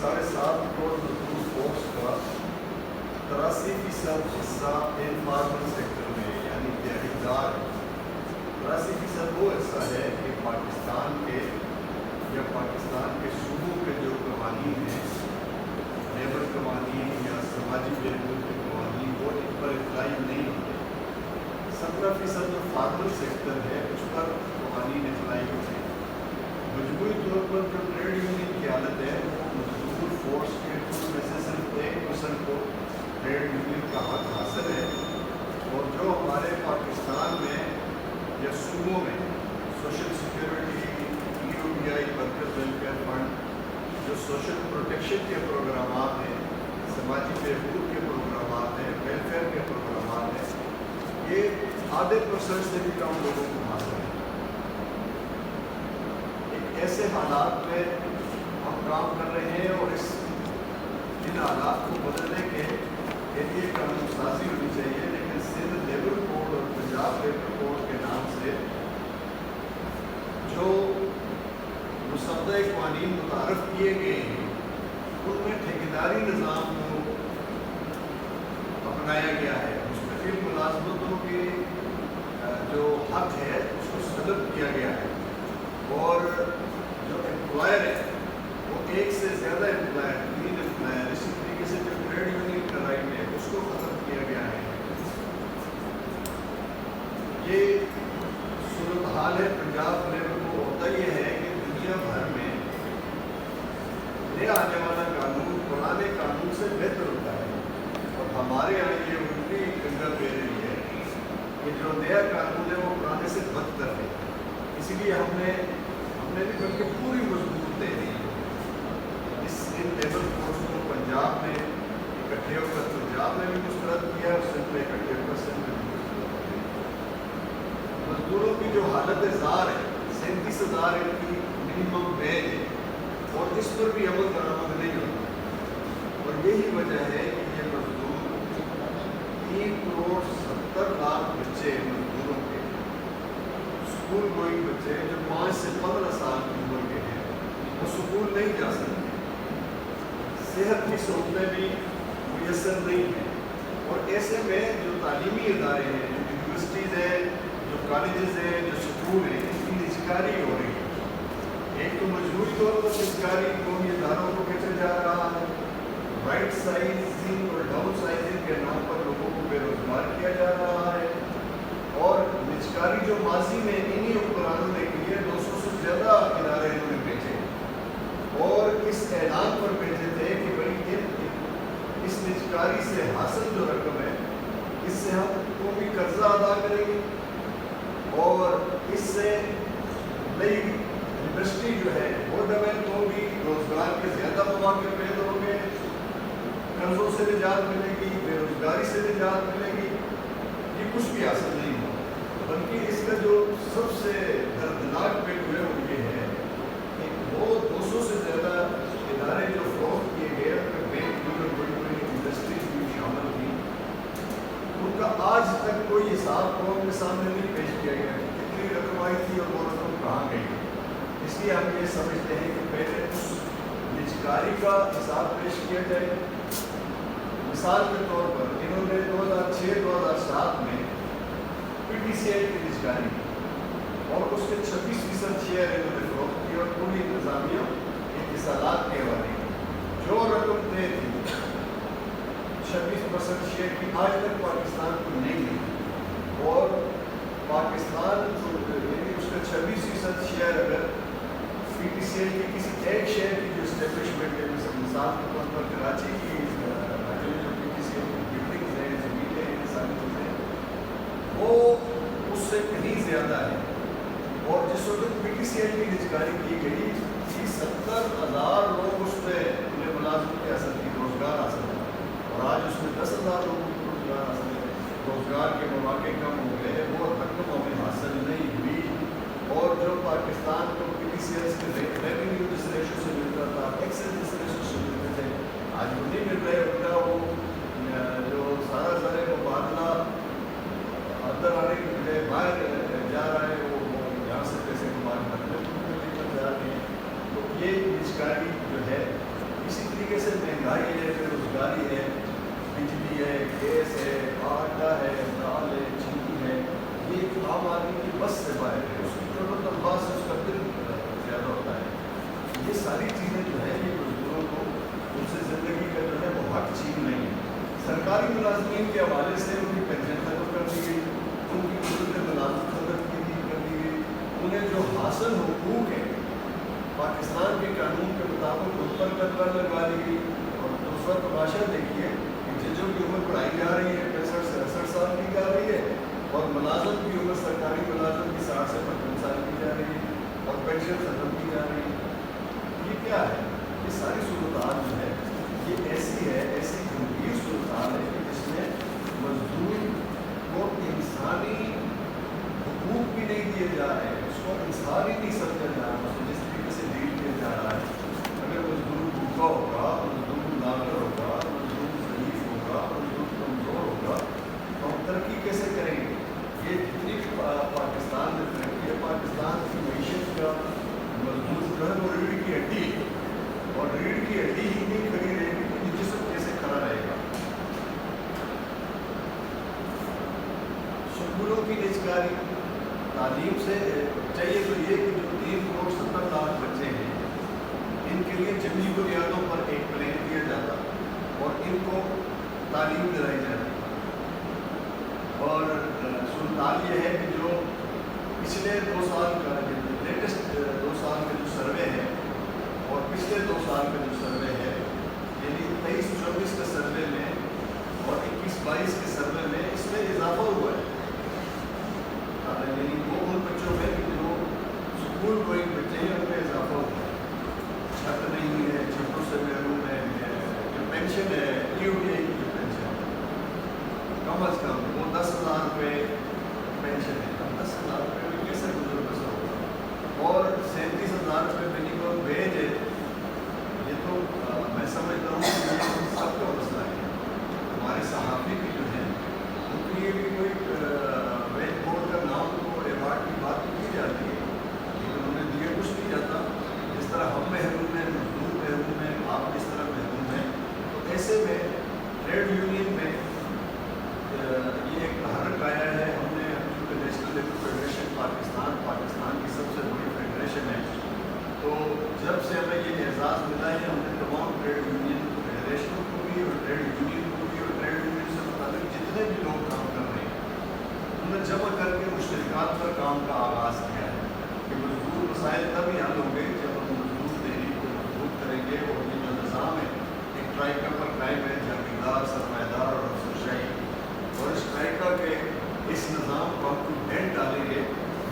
7.5 کروڑ مزدور فورس کا 83% حصہ انفارمل سیکٹر میں یعنی دیہڑیدار ہے. 83% وہ حصہ ہے کہ پاکستان کے صوبوں کے جو قوانین ہیں، لیبر قوانین یا سماجی بہبود کے قوانین، وہ ان پر اپلائی نہیں ہوتے. 17% جو فارمل سیکٹر ہے اس پر قوانین اپلائی ہوتے ہیں. مجموعی طور پر جو ٹریڈ یونین کی حالت ہے وہ مزدور فورس کے کل میں سے صرف 1% کو ٹریڈ یونین کا حق حاصل ہے. اور جو ہمارے پاکستان میں یا صوبوں میں social security, EODI workers welfare fund, جو سوشل پروٹیکشن کے پروگرامات ہیں، سماجی بہبود کے پروگرامات ہیں، ویلفیئر کے پروگرامات ہیں، یہ آدھے % سے بھی کم لوگوں کو حاصل ہے. ایک ایسے حالات میں ہم کام کر رہے ہیں اور ان حالات کو بدلنے کے لیے قانون سازی ہونی چاہیے. لیکن سندھ لیبر کوڈ اور پنجاب لیبر کوڈ کے نام سے جو مسودہ قوانین متعارف کیے گئے ہیں ان میں ٹھیکیداری نظام کو اپنایا گیا ہے. مستقل ملازمتوں کے جو حق ہے اس کو سلب کیا گیا ہے. اور جو امپلائر ہے وہ ایک سے زیادہ امپلائر، 3 امپلائر، اسی طریقے سے جو ٹریڈ یونین کا رائٹ ہے اس کو ختم کیا گیا ہے. یہ صورتحال ہے پنجاب لیبر کو. ہوتا یہ ہے کہ دنیا بھر میں نیا آنے والا قانون پرانے قانون سے بہتر ہوتا ہے اور ہمارے یہاں یہ الٹی گنگا بہ رہی ہے کہ جو نیا قانون ہے وہ پرانے سے بدتر ہے. اس لیے ہم نے بھی بلکہ پوری مضبوط دے دی ان لیبر فورس کو. پنجاب میں اکٹھے ہو کر پنجاب میں بھی مسترد کیا اور سندھ میں اکٹھے ہو کر سندھ میں بھی مسترد کیا. مزدوروں کی جو حالت زار ہے، 37,000 ان کی منیمم ویج ہے اور اس پر بھی عمل درآمد نہیں ہوتا. اور یہی وجہ ہے کہ یہ مزدور 3.70 کروڑ بچے مزدوروں کے، اسکول گوئنگ بچے جو 5 سے 15 سال کی عمر کے ہیں، وہ اسکول نہیں جا سکتے. صحت کی سہولتیں بھی میسر نہیں ہیں. اور ایسے میں جو تعلیمی ادارے ہیں، جو یونیورسٹیز ہیں، جو کالجز ہیں، جو اسکول ہیں، اس کی نجکاری ہو رہی ہے. ایک تو مجبوری طور پر نجکاری قومی اداروں کو بیچا جا رہا ہے. رائٹ سائزنگ اور ڈاؤن سائزنگ کے نام پر لوگوں کو بے روزگار کیا جا رہا ہے. اور نجکاری جو ماضی میں انہی حکمرانوں نے کی ہے، 200 سے زیادہ ادارے انہوں نے بیچے اور اس اعلان پر بیچے تھے کہ بھائی اس نجکاری سے حاصل جو رقم ہے اس سے ہم قومی قرضہ ادا کریں گے اور اس سے نئی انڈسٹری جو ہے وہ ڈیولپ ہوگی، روزگار کے زیادہ مواقع پیدا ہوں گے، قرضوں سے نجات ملے گی، بے روزگاری سے نجات ملے گی. یہ کچھ بھی حاصل نہیں ہوا. بلکہ اس کا جو سب سے دردناک پہلو ہے وہ یہ ہے کہ وہ 200 سے زیادہ ادارے جو فروخت کیے گئے ان میں بینک اور بڑی بڑی انڈسٹریز بھی شامل تھیں، ان کا آج تک کوئی حساب قوم کے سامنے نہیں پیش کیا گیا کہ کتنی رقم آئی تھی اور وہ رقم کہاں گئی. اس لیے ہم یہ سمجھتے ہیں کہ پہلے اس نجکاری کا حساب پیش کیا جائے. مثال کے طور پر انہوں نے 2006-2007 میں PTCL کی نجکاری کی اور اس کے 26% شیئر انہوں نے فروخت کی اور پوری انتظامیہ اتصالات کے حوالے کی. جو رقم طے تھی 26% شیئر کی آج تک پاکستان کو نہیں ملی. اور پاکستان یعنی اس کا 26% شیئر اگر PTCL کی کسی ایک شہر کی جو اسٹیبلشمنٹ ہے، مثال کے طور پر کراچی کی جو PTCL کی بلڈنگز ہیں، زمینیں ہیں، ساری چیزیں، وہ اس سے کہیں زیادہ ہے. اور جس وقت PTCL کی نجکاری کی گئی 70,000 لوگ اس پہ انہیں ملازمت حاصل کی، روزگار حاصل ہے. اور آج اس میں 10,000 لوگوں کو روزگار حاصل ہے. روزگار کے مواقع کم ہو گئے، وہ رقم ہمیں حاصل نہیں ہوئی. اور جو پاکستان کو PTCL کے ریونیو جس ریشو سے ملتا تھا، ایکسیس جس ریشو سے ملتے تھے، آج وہ نہیں مل رہے. ان کا وہ جو سارا سارے مبادلہ اندر آنے کے بجائے باہر جا رہا ہے، وہ یہاں سے پیسے کما کر جا رہے ہیں. تو یہ نجکاری جو ہے اسی طریقے سے مہنگائی ہے، بے روزگاری ہے، بجلی ہے، گیس ہے، آٹا ہے، دال ہے، چینی ہے، یہ عام آدمی کی بس سے باہر ہے، اس کی ٹوٹل تنخواہ سے اس کا بل زیادہ ہوتا ہے. یہ ساری چیزیں جو ہیں یہ مزدوروں کو ان سے زندگی کا جو ہے وہ حق چھین نہیں ہے. سرکاری ملازمین کے حوالے سے ان کی پینشن ختم کر دی گئی، ان کی مدت ملازمت ختم کر دی گئی، انہیں جو حاصل حقوق ہیں پاکستان کے قانون کے مطابق ان پر قدر لگا دی گئی. اور دوسرا تماشا دیکھیے کہ ججوں کی عمر بڑھائی جا رہی ہے، 65 سے 68 سال کی جا رہی ہے، اور ملازم کی عمر سرکاری ملازم کی 60 سے 55 سال کی جا رہی ہے، اور پینشن ختم کی جا رہی ہے. یہ کیا ہے؟ یہ ساری صورتحال جو ہے یہ ایسی ہے، ایسی گمبھیر صورتحال ہے کہ جس میں مزدور کو انسانی حقوق بھی نہیں دیے جا رہے ہیں، اس کو انسان ہی نہیں سمجھا جا رہا ہے جس طریقے سے ڈیل کیا جا رہا ہے. اگر مزدور بھوکا ہوگا، مزدور لاغر ہوگا، مزدور ضعیف ہوگا، مزدور کمزور ہوگا تو ہم ترقی کیسے کریں گے؟ یہ جتنی بھی پاکستان میں ترقی ہے، پاکستان کی معیشت کا مزدور جو ہے وہ ریڑھ کی ہڈی ہے، اور ریڑھ کی ہڈی ہی نہیں کھڑی رہے گی تو یہ جسم کیسے کھڑا رہے گا؟ سکولوں کی نجکاری، تعلیم سے چاہیے تو یہ کہ جو 3.70 کروڑ بچے ہیں ان کے لیے جنگی بنیادوں پر ایک پلان دیا جاتا اور ان کو تعلیم دلائی جاتی. اور صورتحال یہ ہے کہ جو پچھلے 2 سال کا لیٹسٹ 2 سال کا جو سروے ہے اور پچھلے 2 سال کا جو سروے ہے، یعنی 23-24 کے سروے میں اور 21-22 کے سروے میں اس میں اضافہ ہوا ہے. یعنی وہ ان بچوں میں جو اسکول گوئنگ بچے ہیں ان میں اضافہ ہوا ہے. چھت نہیں ہے، چھتوں سے محروم ہے، جو پینشن ہے ای ڈی آئی کی جو پینشن ہے کم از کم وہ 10,000 روپے پینشن ہے. اب 10,000 روپے میں کیسے گزر بسر ہوگا؟ اور 37,000 روپے منیمم ویج ہے. یہ تو میں سمجھتا ہوں کہ یہ سب کا مسئلہ ہے. ہمارے صحافی بھی جو ہیں ان کے لیے بھی کوئی ویج بورڈ کا نام کو ایوارڈ کی بات کی جاتی ہے، لیکن انہیں دیا کچھ نہیں جاتا. جس طرح ہم محروم ہیں، مزدور محروم ہیں، آپ اس طرح محروم ہیں. تو ایسے میں ٹریڈ یونین میں یہ ایک تحرک آیا ہے. ہم نے چونکہ نیشنل لیبر فیڈریشن پاکستان کی سب سے بڑی فیڈریشن ہے، تو جب سے ہمیں یہ اعزاز ملا ہے ہم نے تمام ٹریڈ یونین فیڈریشنوں کو بھی اور ٹریڈ یونین کو بھی اور ٹریڈ یونین سے متعلق جتنے بھی لوگ کام کر رہے ہیں انہیں جمع کر کے مشترکات پر کام کا آغاز کیا ہے کہ مزدور مسائل تب ہی حل ہوں گے جب ہم مزدور تحریک کو مضبوط کریں گے. اور یہ جو نظام ہے ایک ٹرائیکا پر قائم ہے، جاگیردار، سرمایہ دار اور افسرشاہی، اور اس ٹرائیکا کے اس نظام کو ہم کچھ ڈینٹ ڈالیں گے،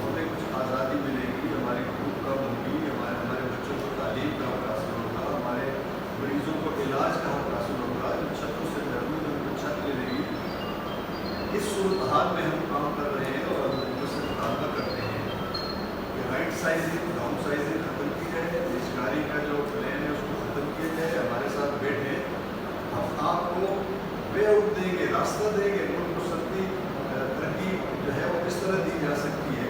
ہمیں کچھ آزادی ملے گی، ہماری حقوق کم ہوگی، ہمارے بچوں کو تعلیم کا حق حاصل ہوگا، ہمارے مریضوں کو علاج کا حق حاصل ہوگا، جو چھتوں سے محروم ان کو چھت ملے گی. اس صورتحال میں ہم کام کر رہے ہیں اور ان سے مطالبہ کرتے ہیں کہ رائٹ سائزنگ، ڈاؤن سائزنگ ختم کی جائے، نجکاری کا جو پلان ہے اس کو ختم کیا جائے. ہمارے ساتھ بیٹھے ہم آپ کو وے آؤٹ دیں گے، راستہ دیں گے، ملک کو سکتی ترقی جو ہے وہ کس طرح دی جا سکتی ہے.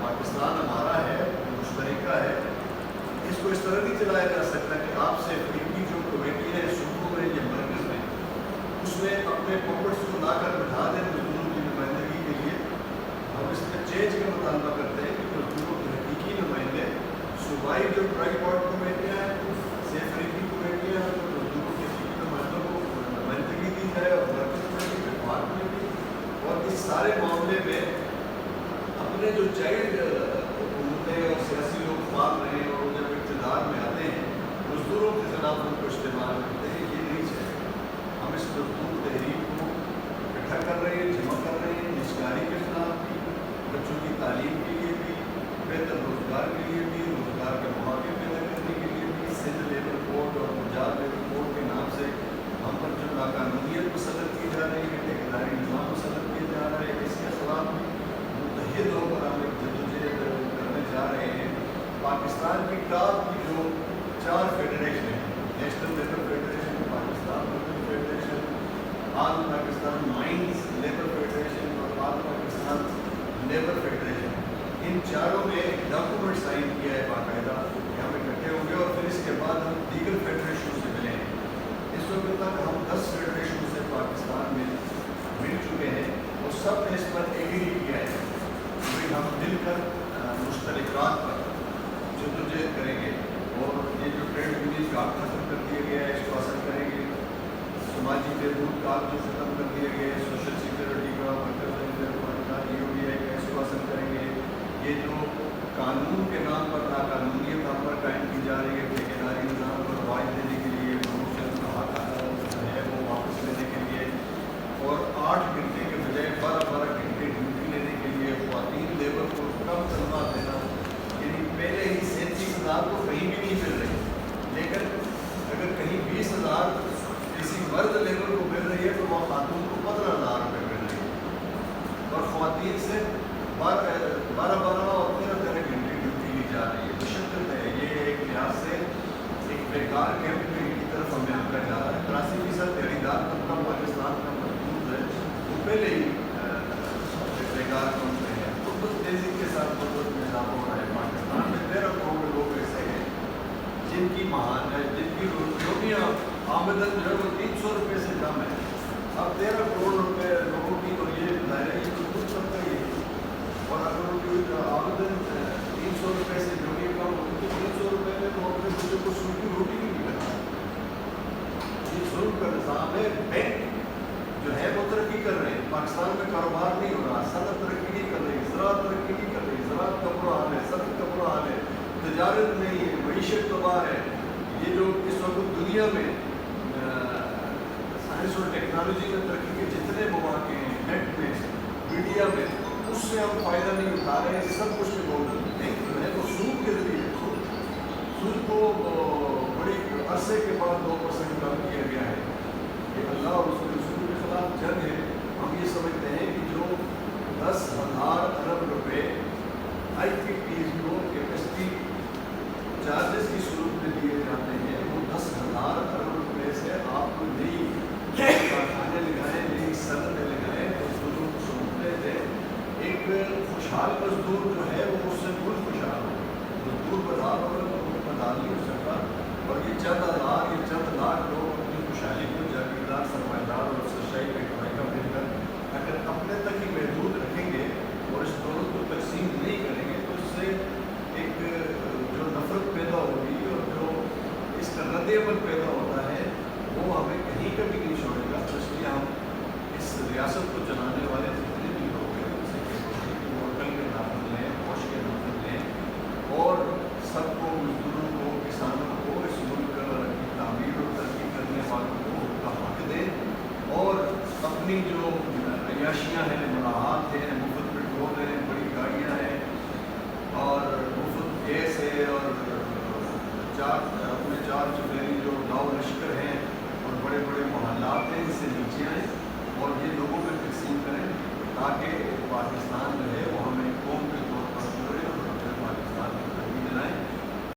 پاکستان ہمارا ہے، مشترکہ ہے، اس کو اس طرح نہیں چلایا جا سکتا کہ آپ سے افریقی جو کمیٹی ہے صوبوں میں یا مرکز میں اس میں اپنے پاپٹس کو لا کر بٹھا دیں مزدوروں کی نمائندگی کے لیے. ہم اس میں چینج کا مطالبہ کرتے ہیں کہ مزدوروں کے حقیقی نمائندے صوبائی جو ٹرائی بورڈ کمیٹیاں ہیں، سے افریقی کمیٹیاں ہیں، تو مزدوروں کے حقیقی نمائندوں کو نمائندگی دی جائے اور مرکز کمیٹی وفاق کمیٹی. اور اس سارے معاملے میں اپنے جو چائلڈ حکومتیں اور سیاسی لوگ فعال رہے ہیں اور جب اقتدار میں آتے ہیں مزدوروں کے خلاف ان کو استعمال کرتے ہیں. یہ نہیں چاہیے. ہم اس مزدور تحریک کو اکٹھا کر رہے ہیں، جمع کر رہے ہیں، نجکاری کے خلاف بھی، بچوں کی تعلیم کے لیے بھی، بہتر روزگار کے لیے بھی، روزگار کے مواقع پیدا کرنے کے لیے بھی. سندھ لیبر کوڈ اور پنجاب لیبر کوڈ کے نام سے ہم پر جو ناقانونیت مسلط کی جا رہی ہے، ٹھیکیداری نظام مسلط کیا جا رہا ہے، اس کے خلاف متحد ہو کر ہم ایک جدوجہد کرنے جا رہے ہیں. پاکستان کی ٹاپ کی جو 4 فیڈریشن ہیں، national labour federation, Pakistan labour federation, all Pakistan mines labour federation اور آل پاکستان لیبر فیڈریشن، ان چاروں نے ایک ڈاکومنٹ سائن کیا ہے باقاعدہ کہ ہم اکٹھے ہوں گے اور پھر اس کے بعد ہم دیگر فیڈریشن سب نے اس پر ایگری کیا ہے کہ ہم مل کر مشترکات پر جدوجہد کریں گے اور یہ جو ٹریڈ یونین کا ختم کر دیا گیا ہے اس کو حاصل کریں گے. سماجی بہبود کا جو ختم کر دیا گیا ہے, سوشل سیکورٹی کا, EODI کا, اس کو حاصل کریں گے. یہ جو قانون کے نام پر ناقانونیت ہم پر قائم کی جا رہی ہے, ٹھیکیداری نظام پر رواج دینے کے لیے, پروموشن کا حق ہے وہ واپس لینے کے لیے, اور 8 گھنٹے کے بجائے 12 گھنٹے ڈیوٹی لینے کے لیے خواتین لیبر کو کم تنخواہ دینا. یعنی پہلے ہی 37,000 تو کہیں بھی نہیں مل رہی, لیکن اگر کہیں 20,000 کسی مرد لیبر کو مل رہی ہے تو وہ خاتون کو 15,000 روپے مل رہی ہے, اور خواتین سے 12 اور 13 گھنٹے ڈیوٹی لی جا رہی ہے. مشقت ہے یہ, ایک لحاظ سے ایک بیکار کیمپ کی طرف ہمیں آنکا جا رہا ہے. 83% دیہڑیدار طبقہ پاکستان کا موجود ہے, وہ پہلے ہی بیکار کیمپ میں ہے. تو کچھ تیزی کے ساتھ بہت میں اضافہ ہو رہا ہے. پاکستان میں 13 کروڑ لوگ ایسے ہیں جن کی جن کی روٹیاں آمدن جو ہے وہ 300 روپے سے کم ہے. اب 13 کروڑ روپے لوگوں کی, اور یہ ظاہر ہے یہ کچھ طبقہ ہی ہے, اور اگر ان کی آمدن 300 روپے سے جو بھی کم ہوتی ہے, 300 روپے میں تو اپنے بچوں کو سن کی روٹی بھی نہیں کرتا. یہ ظلم کا نظام ہے. بینک جو ہے وہ ترقی کر رہے ہیں, پاکستان میں کاروبار نہیں ہو رہا, صنعت ترقی نہیں کر رہی, زراعت ترقی نہیں کر رہی, زراعت کا برا حال ہے, صنعت کا برا حال ہے, تجارت نہیں ہے, معیشت تباہ ہے. یہ جو اس وقت دنیا میں سائنس اور ٹیکنالوجی میں ترقی کے جتنے مواقع ہیں, نیٹ میں, میڈیا میں, اس سے ہم فائدہ نہیں اٹھا رہے ہیں. سب کچھ بینک جو ہے وہ سود کے ذریعے, سود کو بڑی عرصے کے بعد 2% کم کیا گیا ہے. یہ اللہ اور اس کے رسول کے خلاف جنگ ہے. ہم یہ سمجھتے ہیں کہ جو 10,000 ارب روپے IPPs کو کیپیسٹی چارجز کی صورت میں دیے جاتے ہیں, وہ 10,000 ارب روپے سے آپ کو نئی کارخانے لگائیں, نئی صنعتیں لگائیں, مزدوروں کو سہولتیں دیں. ایک خوشحال مزدور جو ہے وہ اس سے بہت خوشحال ہو. مزدور بدار ہوگا تو وہ بدار نہیں ہو سکتا, اور یہ چند ہزار, یہ چند لاکھ لوگ اپنی خوشحالی کو جاگیردار, سرمایہ دار اور سچائی کے کمائی کا مل کر اگر اپنے تک ہی محدود رکھیں گے اور اس دولت کو تقسیم نہیں کریں گے, تو اس سے ایک جو نفرت پیدا ہوگی اور جو اس کا رد عمل پیدا ہوتا ہے وہ ہمیں کہیں کبھی نہیں چھوڑے گا. تو اس لیے ہم اس ریاست کو چلانے والے جتنے بھی لوگ ہیں ان سے کہتے ہیں کہ وہ عقل کے نافذ لیں, ہوش کے نافذ لیں, اور سب کو, مزدوروں کو, کسانوں کو, اس ملک کی تعمیر اور ترقی کرنے والوں کو ان کا حق دیں, اور اپنی جو عیاشیاں ہیں, مراحات ہیں, مفت پیٹرول ہیں, بڑی گاڑیاں ہیں, اور مفت گیس ہے, اور اپنے 4 چفیری جو لاؤ لشکر ہیں اور بڑے بڑے محلات ہیں, اس سے نیچے آئیں اور یہ لوگوں میں تقسیم کریں, تاکہ پاکستان